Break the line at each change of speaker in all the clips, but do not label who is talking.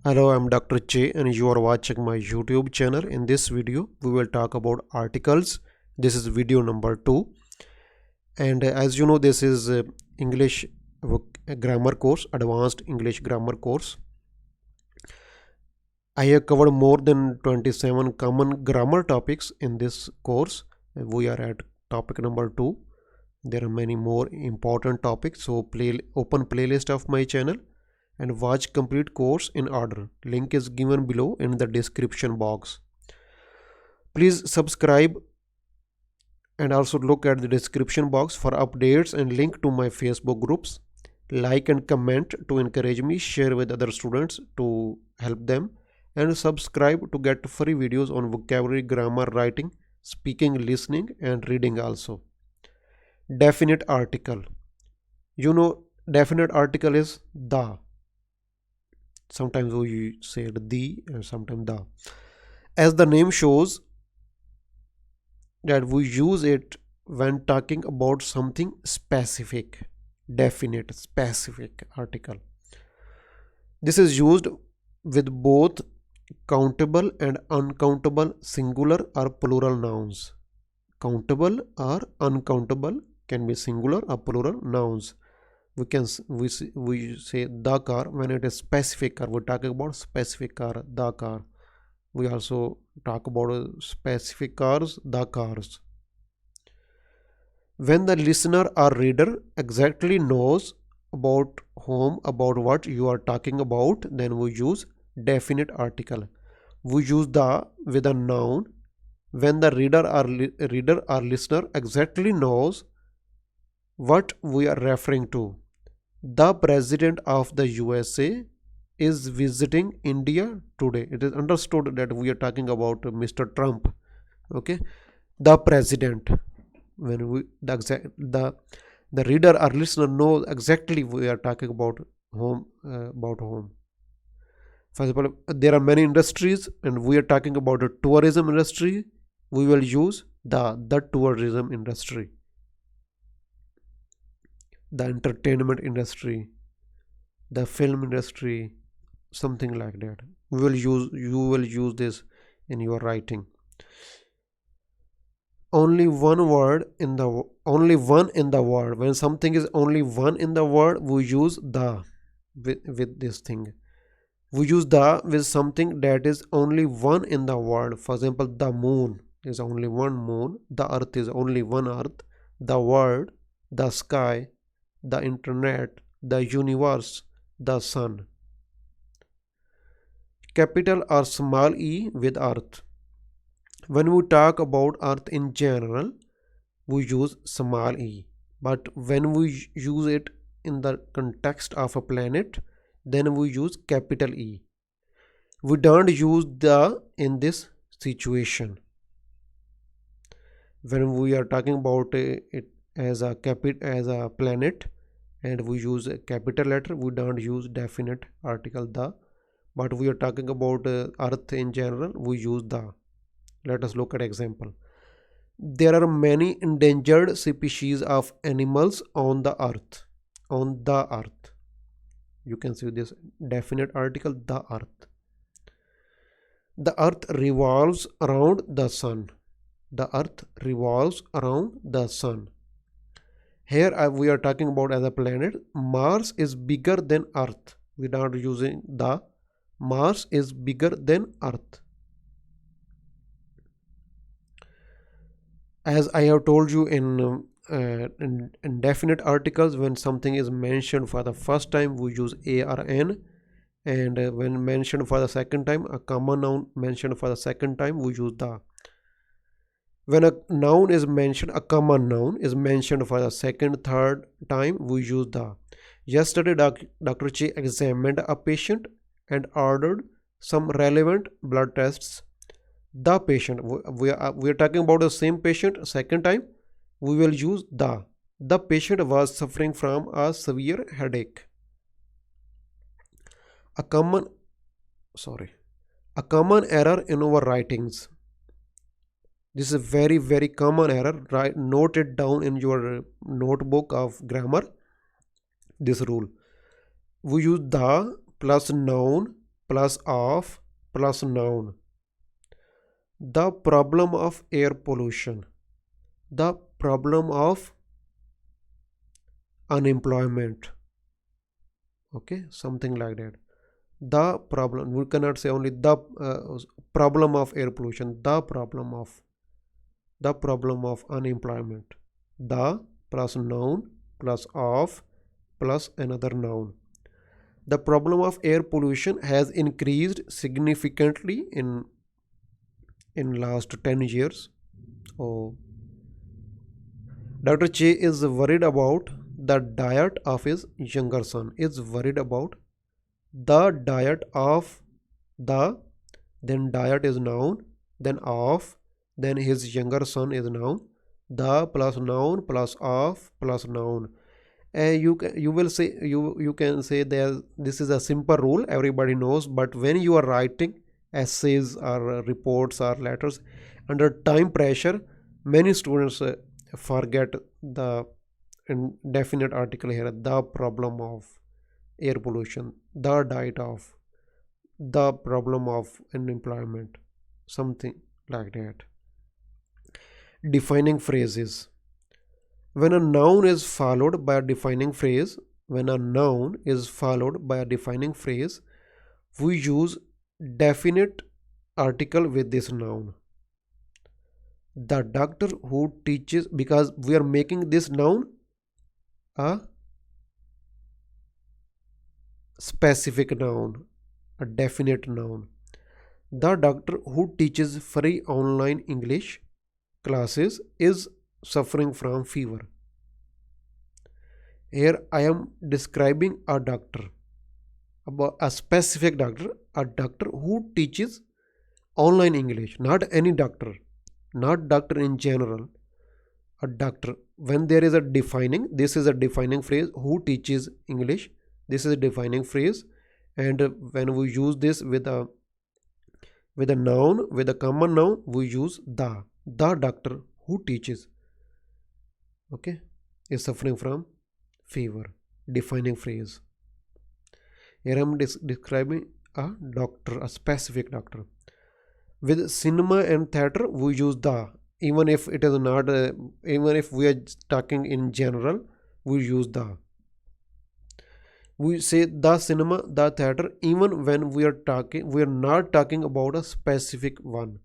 Hello, I'm Dr. Che and you are watching my YouTube channel. In this video, we will talk about articles. This is video number 2. And as you know, this is English grammar course, advanced English grammar course. I have covered more than 27 common grammar topics in this course. We are at topic number 2. There are many more important topics. So open playlist of my channel and watch complete course in order. Link is given below in the description box. Please subscribe and also look at the description box for updates and link to my Facebook groups. Like and comment to encourage me, share with other students to help them, and subscribe to get free videos on vocabulary, grammar, writing, speaking, listening and reading also. Definite article. You know, definite article is the. Sometimes we say the and sometimes the. As the name shows, that we use it when talking about something specific. Definite, specific article. This is used with both countable and uncountable singular or plural nouns. Countable or uncountable can be singular or plural nouns. We say the car when it is specific car. We're talking about specific car, the car. We also talk about specific cars, the cars. When the listener or reader exactly knows about what you are talking about, then we use definite article. We use the with a noun. When the reader or listener exactly knows what we are referring to. The president of the USA is visiting India today. It is understood that we are talking about Mr. Trump. Okay, the president. When we the reader or listener knows exactly we are talking about home. For example, there are many industries, and we are talking about the tourism industry. We will use the tourism industry, the entertainment industry, the film industry, something like that. You will use this in your writing. Only one in the word. When something is only one in the word, we use the with this thing. We use the with something that is only one in the word. For example, the moon is only one moon, the earth is only one earth, the world, the sky, the internet, the universe, the sun. Capital or small e with earth. When we talk about earth in general, we use small e. But when we use it in the context of a planet, then we use capital E. We don't use the in this situation. When we are talking about it as a planet, and we use a capital letter, we don't use definite article the. But we are talking about earth in general, we use the. Let us look at example. There are many endangered species of animals on the earth. On the earth. You can see this definite article, the earth. The earth revolves around the sun. The earth revolves around the sun. Here we are talking about as a planet. Mars is bigger than earth. We are not using the. Mars is bigger than earth. As I have told you in indefinite articles, when something is mentioned for the first time, we use a or an, and when mentioned for the second time, a common noun mentioned for the second time, we use the. When a noun is mentioned, a common noun is mentioned for the second, third time, we use the. Yesterday, Dr. Che examined a patient and ordered some relevant blood tests. The patient, we are talking about the same patient second time, we will use the patient was suffering from a severe headache. A common error in our writings. This is a very common error. Note it down in your notebook of grammar, this rule. We use the plus noun plus of plus noun. The problem of air pollution. The problem of unemployment. Okay, something like that. The problem, we cannot say only the problem of air pollution, the problem of unemployment. The plus noun plus of plus another noun. The problem of air pollution has increased significantly in last 10 years. Oh, Dr. Che is worried about the diet of his younger son. Is worried about the diet of the, then diet is noun, then of, then his younger son is noun. The plus noun plus of plus noun. You will say, you can say that this is a simple rule everybody knows, but when you are writing essays or reports or letters under time pressure, many students forget the definite article here. The problem of air pollution, the diet of, the problem of unemployment, something like that. Defining phrases. When a noun is followed by a defining phrase, when a noun is followed by a defining phrase, we use definite article with this noun. The doctor who teaches, because we are making this noun a specific noun, a definite noun. The doctor who teaches free online English classes is suffering from fever. Here I am describing a doctor, about a specific doctor, a doctor who teaches online English, not any doctor, not doctor in general, a doctor. When there is a defining, this is a defining phrase, who teaches English, this is a defining phrase, and when we use this with a noun, with a common noun, we use the doctor who teaches, okay, is suffering from fever. Defining phrase. Here I am describing a doctor, a specific doctor. With cinema and theater, we use the, even if it is not, even if we are talking in general, we use the. We say the cinema, the theater, even when we are talking, we are not talking about a specific one.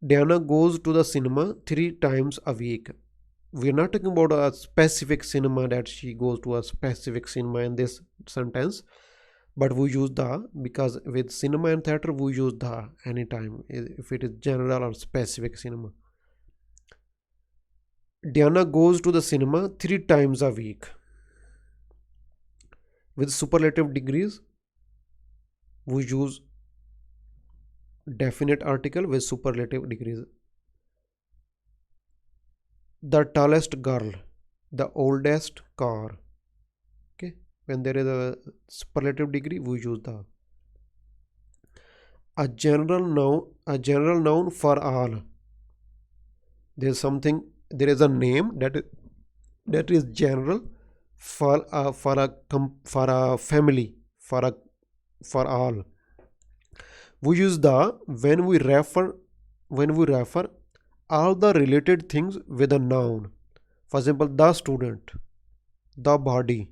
Diana goes to the cinema 3 times a week. We are not talking about a specific cinema, that she goes to a specific cinema in this sentence, but we use the, because with cinema and theater we use the anytime, if it is general or specific cinema. Diana goes to the cinema 3 times a week. With superlative degrees, we use definite article with superlative degrees. The tallest girl, the oldest car. Okay, when there is a superlative degree, we use the. A general noun for all. There is something, there is a name that is general for a family, for all. We use the when we refer all the related things with a noun. For example, the student, the body,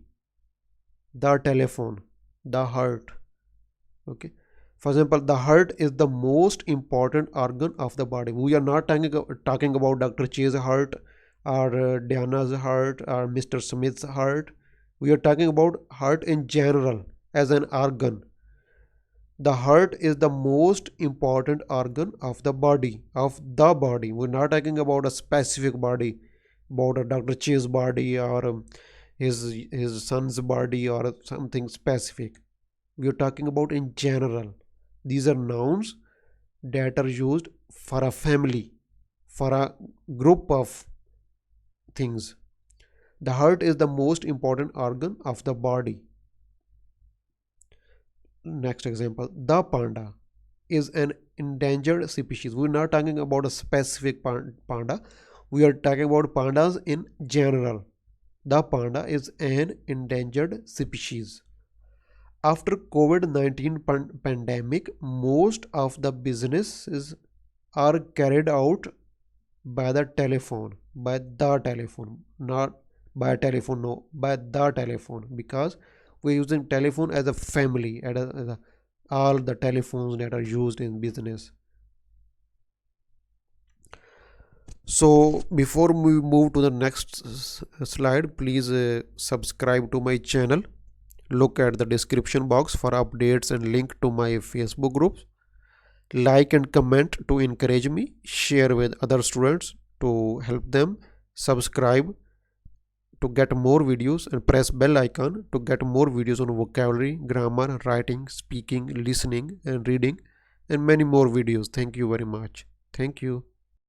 the telephone, the heart. Okay. For example, the heart is the most important organ of the body. We are not talking about Dr. Che's heart or Diana's heart or Mr. Smith's heart. We are talking about heart in general as an organ. The heart is the most important organ of the body. We're not talking about a specific body, about a Dr. Che's body or his son's body or something specific. We are talking about in general. These are nouns that are used for a family, for a group of things. The heart is the most important organ of the body. Next example, the panda is an endangered species. We're not talking about a specific panda. We are talking about pandas in general. The panda is an endangered species. After COVID-19 pandemic, most of the businesses are carried out by the telephone, not by telephone, no, by the telephone, because we're using telephone as a family, all the telephones that are used in business. So before we move to the next slide, please subscribe to my channel. Look at the description box for updates and link to my Facebook groups. Like and comment to encourage me. Share with other students to help them. Subscribe to get more videos and press bell icon to get more videos on vocabulary, grammar, writing, speaking, listening and reading and many more videos. Thank you very much. Thank you.